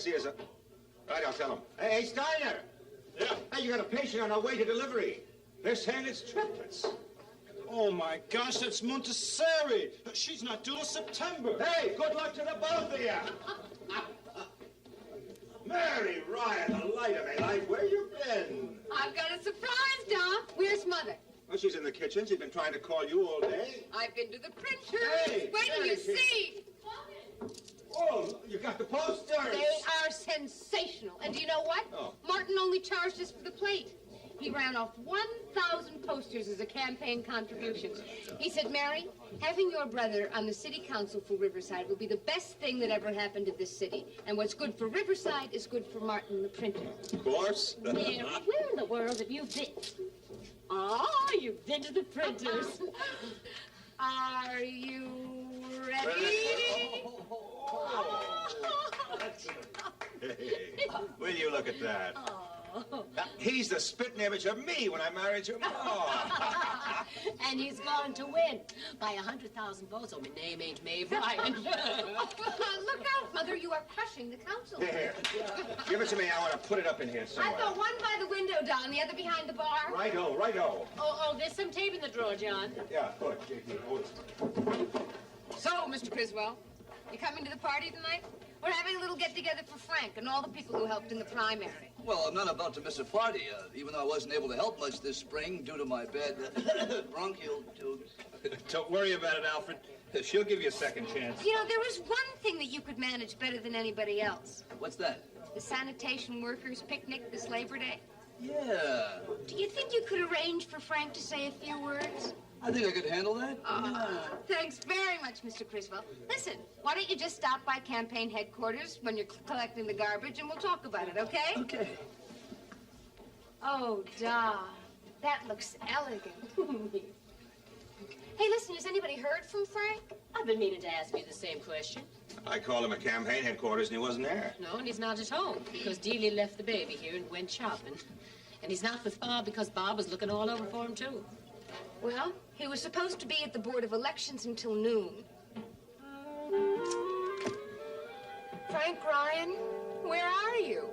see is a... Right, I'll tell him. Hey, Steiner! Yeah? Hey, you got a patient on our way to delivery. They're saying it's triplets. Oh, my gosh, that's Montessori. She's not due till September. Hey, good luck to the both of you. Mary Ryan, the light of my life, where you been? I've got a surprise, Don. Where's Mother? Well, she's in the kitchen. She's been trying to call you all day. I've been to the printer. Hey, wait till you Mary, see. Oh, you got the posters. They are sensational. And do you know what? Oh. Martin only charged us for the plate. He ran off 1,000 posters as a campaign contribution. He said, Mary, having your brother on the city council for Riverside will be the best thing that ever happened to this city. And what's good for Riverside is good for Martin the printer. Of course. Mary, where in the world have you been? Ah, you've been to the printers. Are you ready? Hey, will you look at that? Now, he's the spitting image of me when I married your mom. And he's going to win by 100,000 votes. Oh, my name ain't Maeve Ryan. Look out, Mother. You are crushing the council. Here, give it to me. I want to put it up in here somewhere. I've got one by the window, Don, the other behind the bar. Righto, righto. Oh, there's some tape in the drawer, John. Yeah, good. JP, hold it. So, Mr. Criswell, you coming to the party tonight? We're having a little get-together for Frank and all the people who helped in the primary. Well, I'm not about to miss a party, even though I wasn't able to help much this spring due to my bad bronchial tubes. Don't worry about it, Alfred. She'll give you a second chance. You know, there was one thing that you could manage better than anybody else. What's that? The sanitation workers' picnic this Labor Day. Yeah. Do you think you could arrange for Frank to say a few words? I think I could handle that. Thanks very much, Mr. Criswell. Listen, why don't you just stop by campaign headquarters when you're collecting the garbage and we'll talk about it, okay? Okay. Oh, Don, that looks elegant. Hey, listen, has anybody heard from Frank? I've been meaning to ask you the same question. I called him at campaign headquarters and he wasn't there. No, and he's not at home because Dealey left the baby here and went shopping. And he's not with Bob because Bob was looking all over for him, too. Well, he was supposed to be at the Board of Elections until noon. Frank Ryan, where are you?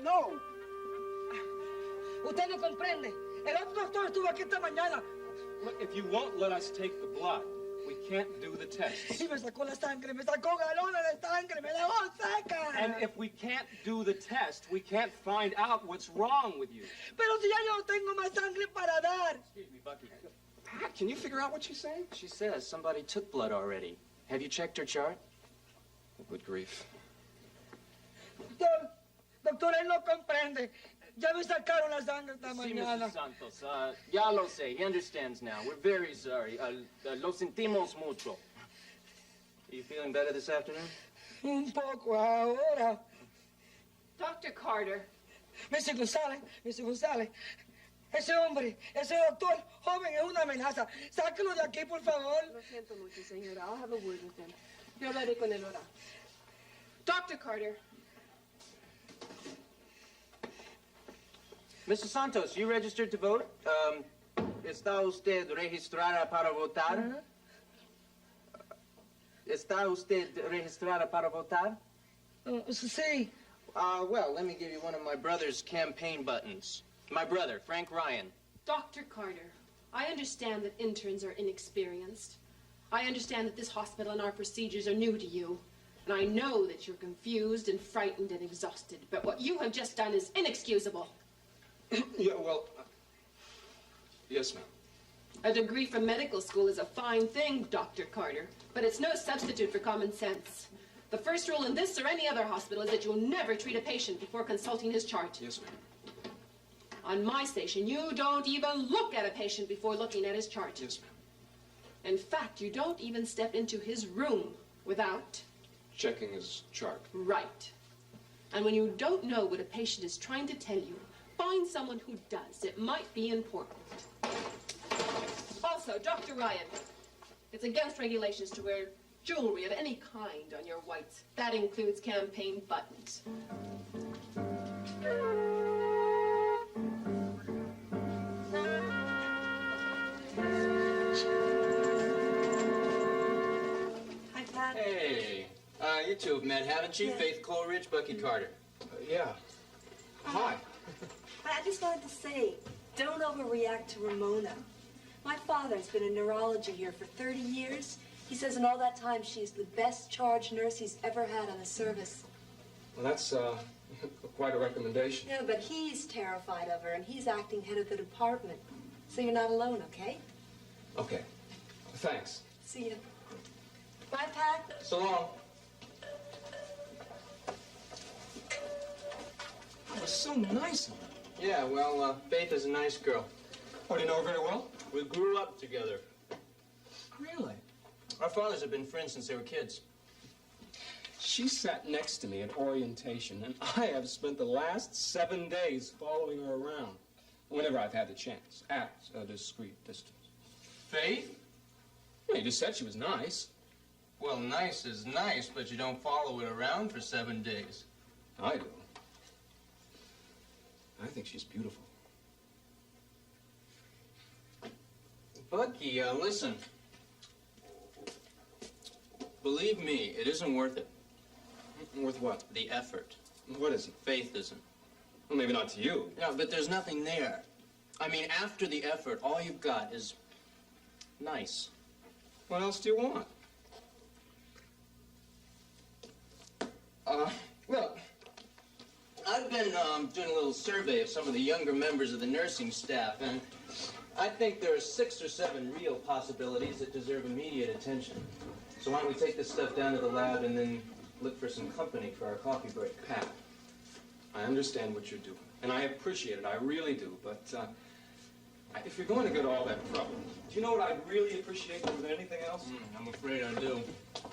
No. Usted no comprende. El otro doctor estuvo aquí esta mañana. Look, if you won't let us take the blood, we can't do the tests. Y me sacó la sangre, me sacó galones de sangre, me dejó seca. And if we can't do the test, we can't find out what's wrong with you. Pero si ya yo no tengo más sangre para dar. Excuse me, Bucky. Pat, can you figure out what she's saying? She says somebody took blood already. Have you checked her chart? Oh, good grief. Doctor, él no comprende. Ya me sacaron la sangre esta See, mañana. Mrs. Santos, ya lo sé. He understands now. We're very sorry. Lo sentimos mucho. Are you feeling better this afternoon? Un poco ahora. Dr. Carter. Mr. González. Ese hombre, ese doctor joven es una amenaza. Sáquelo de aquí, por favor. Lo siento mucho, señora. I'll have a word with him. Yo hablaré con él ahora. Dr. Carter. Mrs. Santos, you registered to vote? ¿Está usted registrada para votar? ¿Está usted registrada para votar? Sí. Well, let me give you one of my brother's campaign buttons. My brother, Frank Ryan. Dr. Carter, I understand that interns are inexperienced. I understand that this hospital and our procedures are new to you. And I know that you're confused and frightened and exhausted. But what you have just done is inexcusable. Yeah, well, yes, ma'am. A degree from medical school is a fine thing, Dr. Carter, but it's no substitute for common sense. The first rule in this or any other hospital is that you'll never treat a patient before consulting his chart. Yes, ma'am. On my station, you don't even look at a patient before looking at his chart. Yes, ma'am. In fact, you don't even step into his room without... Checking his chart. Right. And when you don't know what a patient is trying to tell you, find someone who does. It might be important. Also, Dr. Ryan, it's against regulations to wear jewelry of any kind on your whites. That includes campaign buttons. Hi, Pat. Hey, you two have met, haven't you? Yeah. Faith Coleridge, Bucky Carter. Yeah. Hi. I just wanted to say, don't overreact to Ramona. My father's been in neurology here for 30 years. He says in all that time she's the best charge nurse he's ever had on the service. Well, that's quite a recommendation. No, but he's terrified of her, and he's acting head of the department. So you're not alone, okay? Okay. Thanks. See you. Bye, Pat. So long. That was so nice of her. Yeah, well, Faith is a nice girl. Oh, do you know her very well? We grew up together. Really? Our fathers have been friends since they were kids. She sat next to me at orientation, and I have spent the last 7 days following her around, whenever I've had the chance, at a discreet distance. Faith? Yeah, you just said she was nice. Well, nice is nice, but you don't follow it around for 7 days. I do. I think she's beautiful. Bucky, listen. Believe me, it isn't worth it. Worth what? The effort. What is it? Faith isn't. Well, maybe not to you. No, but there's nothing there. I mean, after the effort, all you've got is nice. What else do you want? Look, I've been doing a little survey of some of the younger members of the nursing staff, and I think there are 6 or 7 real possibilities that deserve immediate attention. So why don't we take this stuff down to the lab and then look for some company for our coffee break? Pat, I understand what you're doing, and I appreciate it. I really do. But if you're going to go to all that trouble, do you know what I'd really appreciate more than anything else? I'm afraid I do.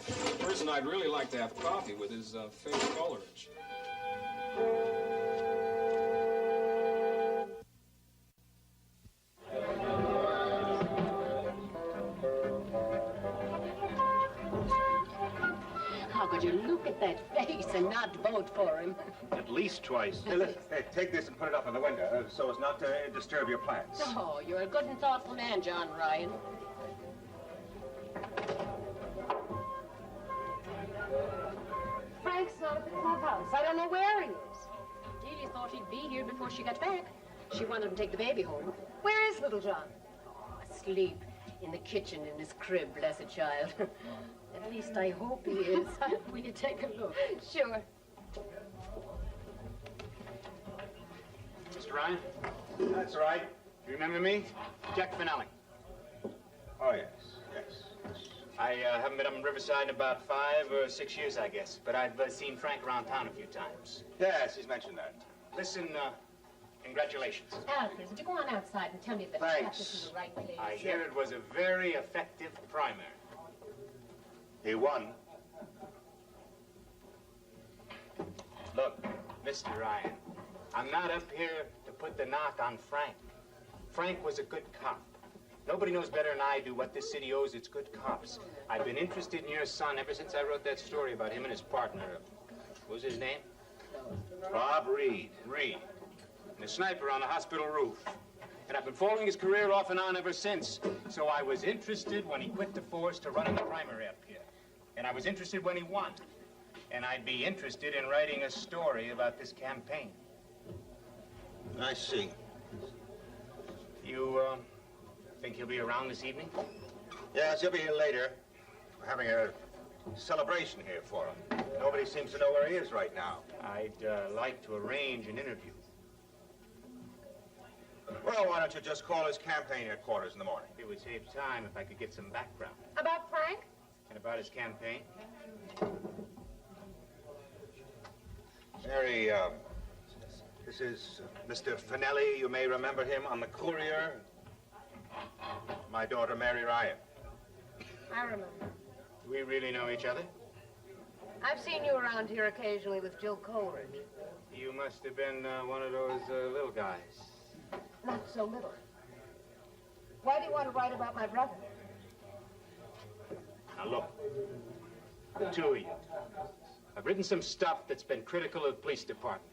The person I'd really like to have coffee with is Faith Coleridge. How could you look at that face and not vote for him? At least twice. Hey, take this and put it up in the window so as not to disturb your plants. Oh, you're a good and thoughtful man, John Ryan. Frank's not at the clubhouse. I don't know where he is. Delia thought he'd be here before she got back. She wanted to take the baby home. Where is Little John? Oh, asleep in the kitchen in his crib, blessed child. At least I hope he is. Will you take a look? Sure. Mr. Ryan, That's right. you remember me? Jack Finale. Oh, yes, yes. I haven't been up in Riverside in about 5 or 6 years, I guess. But I've seen Frank around town a few times. Yes, he's mentioned that. Listen, congratulations. Alfred, would you go on outside and tell me that I got this in the right place? I hear it was a very effective primary. He won. Look, Mr. Ryan, I'm not up here to put the knock on Frank. Frank was a good cop. Nobody knows better than I do what this city owes its good cops. I've been interested in your son ever since I wrote that story about him and his partner. What was his name? Bob Reed. Reed. And the sniper on the hospital roof. And I've been following his career off and on ever since. So I was interested when he quit the force to run in the primary up here. And I was interested when he won. And I'd be interested in writing a story about this campaign. I see. You, think he'll be around this evening? Yes, he'll be here later. We're having a celebration here for him. Nobody seems to know where he is right now. I'd like to arrange an interview. Well, why don't you just call his campaign headquarters in the morning? It would save time if I could get some background. About Frank? And about his campaign? Mary, this is Mr. Finelli. You may remember him on the Courier. My daughter, Mary Ryan. I remember. Do we really know each other? I've seen you around here occasionally with Jill Coleridge. You must have been one of those little guys. Not so little. Why do you want to write about my brother? Now look, the two of you. I've written some stuff that's been critical of the police department.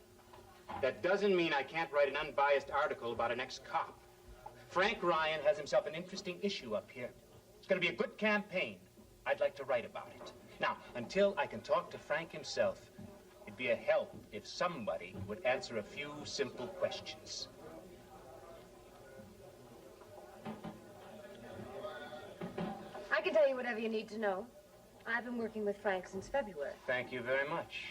That doesn't mean I can't write an unbiased article about an ex-cop. Frank Ryan has himself an interesting issue up here. It's going to be a good campaign. I'd like to write about it. Now, until I can talk to Frank himself, it'd be a help if somebody would answer a few simple questions. I can tell you whatever you need to know. I've been working with Frank since February. Thank you very much.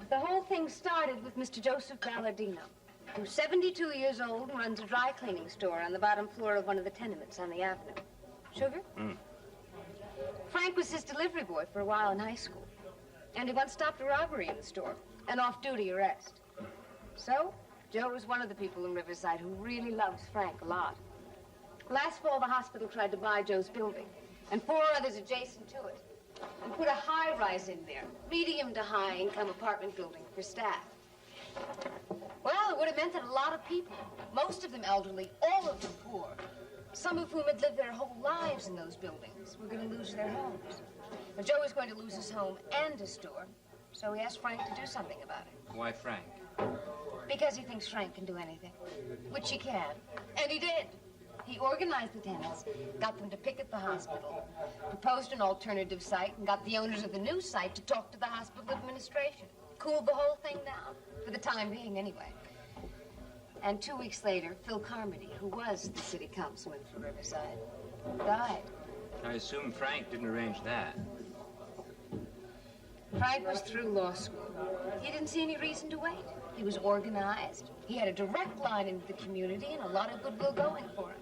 The whole thing started with Mr. Joseph Ballardino, who's 72 years old and runs a dry cleaning store on the bottom floor of one of the tenements on the avenue. Sugar? Frank was his delivery boy for a while in high school. And he once stopped a robbery in the store, an off-duty arrest. So, Joe was one of the people in Riverside who really loves Frank a lot. Last fall, the hospital tried to buy Joe's building, and 4 others adjacent to it, and put a high-rise in there, medium to high-income apartment building for staff. Well, it would have meant that a lot of people, most of them elderly, all of them poor, some of whom had lived their whole lives in those buildings, were going to lose their homes. But Joe was going to lose his home and his store, so he asked Frank to do something about it. Why Frank? Because he thinks Frank can do anything, which he can, and he did. He organized the tenants, got them to picket the hospital, proposed an alternative site, and got the owners of the new site to talk to the hospital administration. Cooled the whole thing down, for the time being anyway. And 2 weeks later, Phil Carmody, who was the city councilman for Riverside, died. I assume Frank didn't arrange that. Frank was through law school. He didn't see any reason to wait. He was organized. He had a direct line into the community and a lot of goodwill going for him.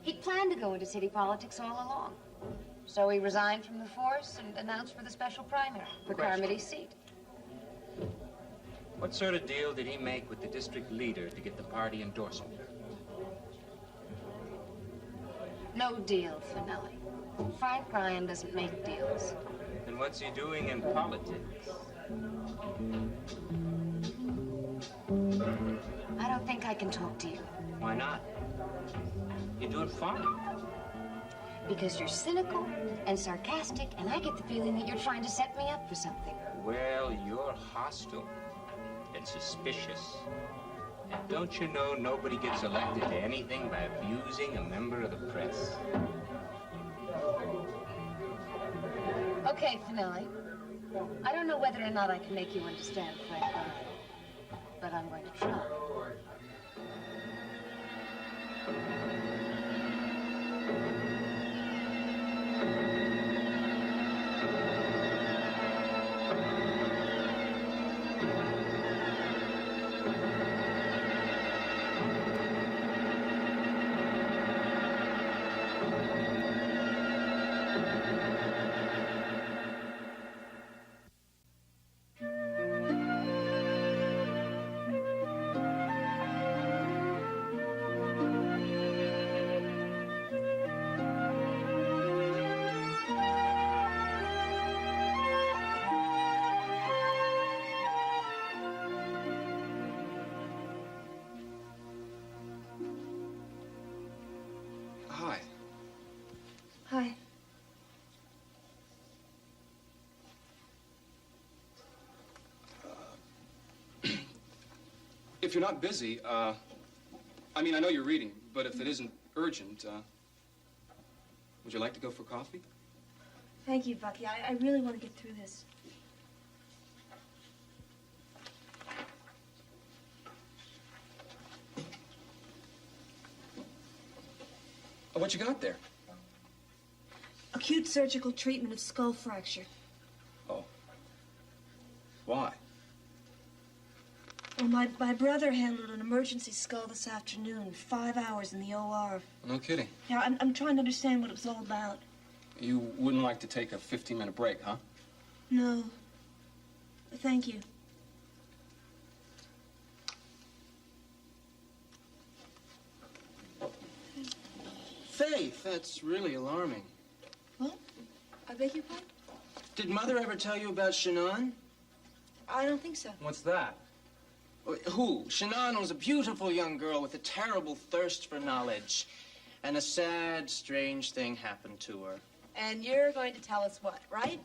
He'd planned to go into city politics all along. So he resigned from the force and announced for the special primary for Carmody's seat. What sort of deal did he make with the district leader to get the party endorsement? No deal, Finelli. Frank Ryan doesn't make deals. Then what's he doing in politics? I don't think I can talk to you. Why not? You're doing fine. Because you're cynical and sarcastic, and I get the feeling that you're trying to set me up for something. Well, you're hostile and suspicious. And don't you know nobody gets elected to anything by abusing a member of the press? Okay, Finelli. I don't know whether or not I can make you understand Frank Ryan, but I'm going to try. Hi. Hi. If you're not busy, I mean, I know you're reading, but if it isn't urgent, would you like to go for coffee? Thank you, Bucky. I really want to get through this. What you got there? Acute surgical treatment of skull fracture. Oh. Why? Well, my brother handled an emergency skull this afternoon. 5 hours in the OR. No kidding. Yeah, I'm trying to understand what it was all about. You wouldn't like to take a 15-minute break, huh? No. Thank you. Faith, that's really alarming. What? I beg your pardon? Did Mother ever tell you about Shannon? I don't think so. What's that? Who? Shannon was a beautiful young girl with a terrible thirst for knowledge. And a sad, strange thing happened to her. And you're going to tell us what, right?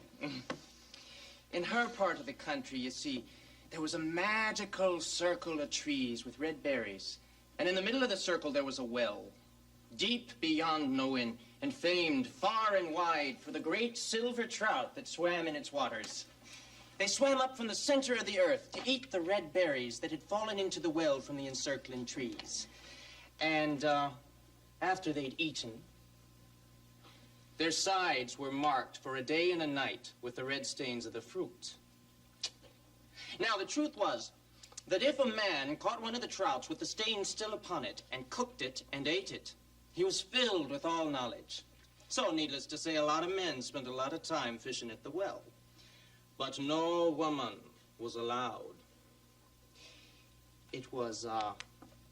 In her part of the country, you see, there was a magical circle of trees with red berries. And in the middle of the circle, there was a well, deep beyond knowing, and famed far and wide for the great silver trout that swam in its waters. They swam up from the center of the earth to eat the red berries that had fallen into the well from the encircling trees. And after they'd eaten, their sides were marked for a day and a night with the red stains of the fruit. Now, the truth was that if a man caught one of the trouts with the stains still upon it and cooked it and ate it, he was filled with all knowledge. So, needless to say, a lot of men spent a lot of time fishing at the well. But no woman was allowed. It was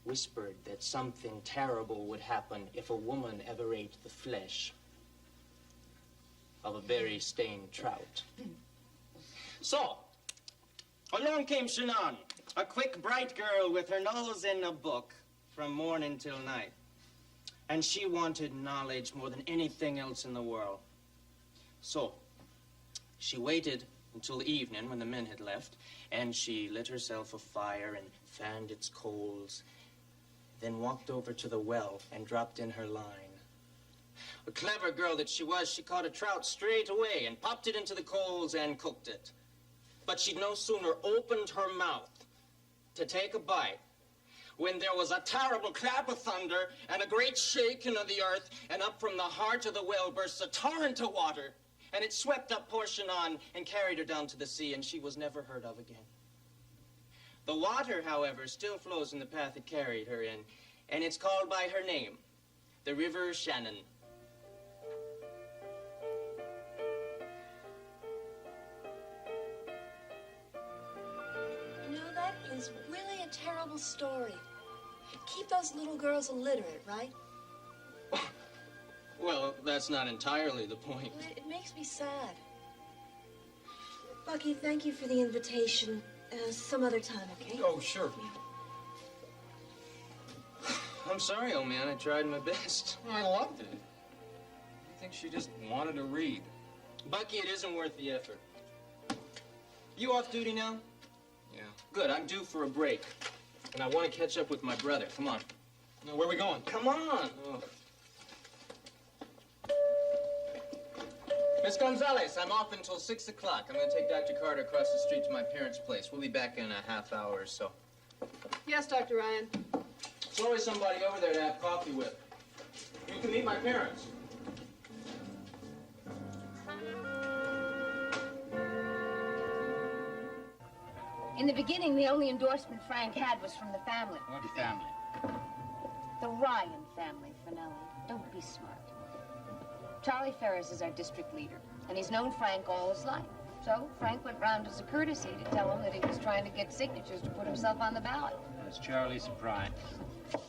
whispered that something terrible would happen if a woman ever ate the flesh of a berry-stained trout. So, along came Shannon, a quick, bright girl with her nose in a book from morning till night. And she wanted knowledge more than anything else in the world. So, she waited until evening when the men had left, and she lit herself a fire and fanned its coals, then walked over to the well and dropped in her line. A clever girl that she was, she caught a trout straight away and popped it into the coals and cooked it. But she'd no sooner opened her mouth to take a bite when there was a terrible clap of thunder and a great shaking of the earth, and up from the heart of the well burst a torrent of water, and it swept up poor Shannon and carried her down to the sea, and she was never heard of again. The water, however, still flows in the path it carried her in, and it's called by her name, the River Shannon. You know, that is really a terrible story. Keep those little girls illiterate, right? Well, that's not entirely the point. It makes me sad. Bucky, thank you for the invitation. Some other time, okay? Oh, sure. I'm sorry, old man. I tried my best. I loved it. I think she just wanted to read. Bucky, it isn't worth the effort. You off duty now? Yeah. Good. I'm due for a break. And I want to catch up with my brother. Come on. Now, where are we going? Come on. Oh. Miss Gonzalez, I'm off until 6 o'clock. I'm going to take Dr. Carter across the street to my parents' place. We'll be back in a half hour or so. Yes, Dr. Ryan. There's always somebody over there to have coffee with. You can meet my parents. In the beginning, the only endorsement Frank had was from the family. What family? The Ryan family, Finelli. Don't be smart. Charlie Ferris is our district leader, and he's known Frank all his life. So Frank went round as a courtesy to tell him that he was trying to get signatures to put himself on the ballot. Was Charlie surprised?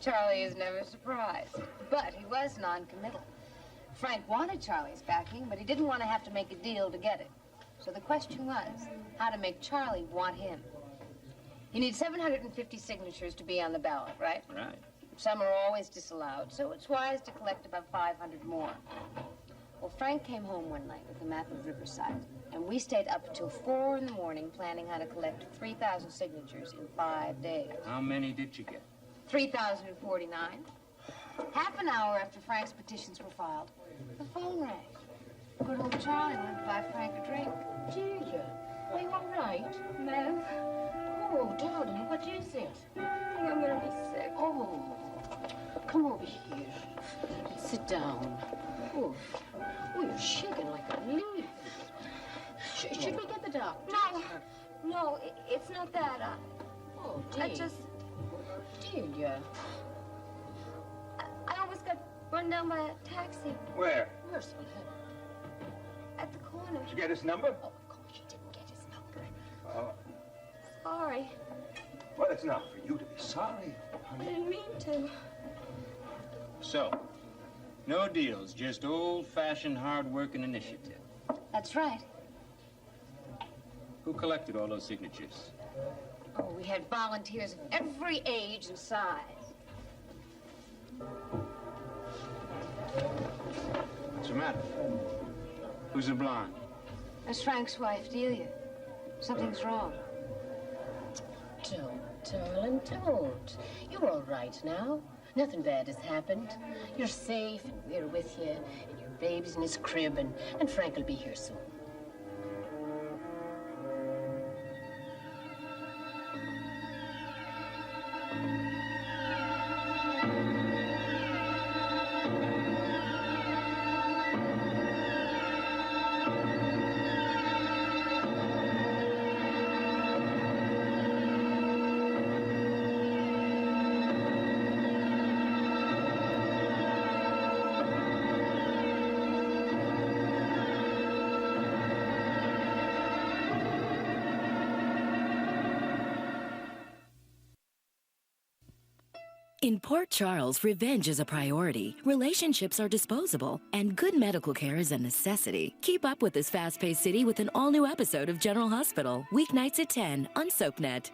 Charlie is never surprised, but he was non-committal. Frank wanted Charlie's backing, but he didn't want to have to make a deal to get it. So the question was how to make Charlie want him. You need 750 signatures to be on the ballot, right? Right. Some are always disallowed, so it's wise to collect about 500 more. Well, Frank came home one night with a map of Riverside, and we stayed up until 4 in the morning planning how to collect 3,000 signatures in 5 days. How many did you get? 3,049. Half an hour after Frank's petitions were filed, the phone rang. Good old Charlie wanted to buy Frank a drink. Jesus, are you all right, ma'am? Oh, darling, what is it? I'm gonna be sick. Oh, come over here. It's Sit down. Oh, you're shaking like a leaf. Should we get the doctor? No, it's not that. Oh, dear. I just... Did ya? I almost got run down by a taxi Where? Merciful heaven. at the corner. Did you get his number? Oh, of course you didn't get his number. Sorry. Well, it's not for you to be sorry, I honey. didn't mean to. So, no deals, just old-fashioned hard-working initiative. That's right. Who collected all those signatures? Oh, we had volunteers of every age and size. What's the matter? Who's the blonde? That's Frank's wife, Delia. Something's wrong. Don't, darling, don't. You're all right now. Nothing bad has happened. You're safe, and we're with you, and your baby's in his crib, and Frank will be here soon. In Port Charles, revenge is a priority, relationships are disposable, and good medical care is a necessity. Keep up with this fast-paced city with an all-new episode of General Hospital, weeknights at 10 on SoapNet.